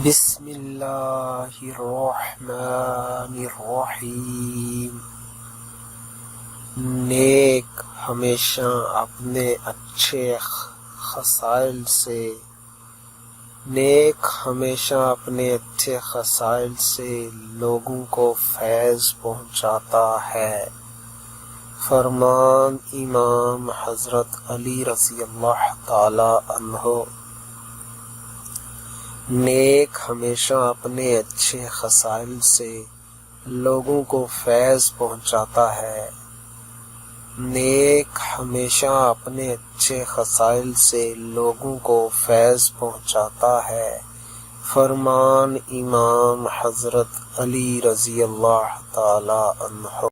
بسم اللہ الرحمن الرحیم۔ نیک ہمیشہ اپنے اچھے خصائل سے لوگوں کو فیض پہنچاتا ہے۔ فرمان امام حضرت علی رضی اللہ تعالی عنہ۔ نیک ہمیشہ اپنے اچھے خصائل سے لوگوں کو فیض پہنچاتا ہے۔ نیک ہمیشہ اپنے اچھے خصائل سے لوگوں کو فیض پہنچاتا ہے۔ فرمان امام حضرت علی رضی اللہ تعالی عنہ۔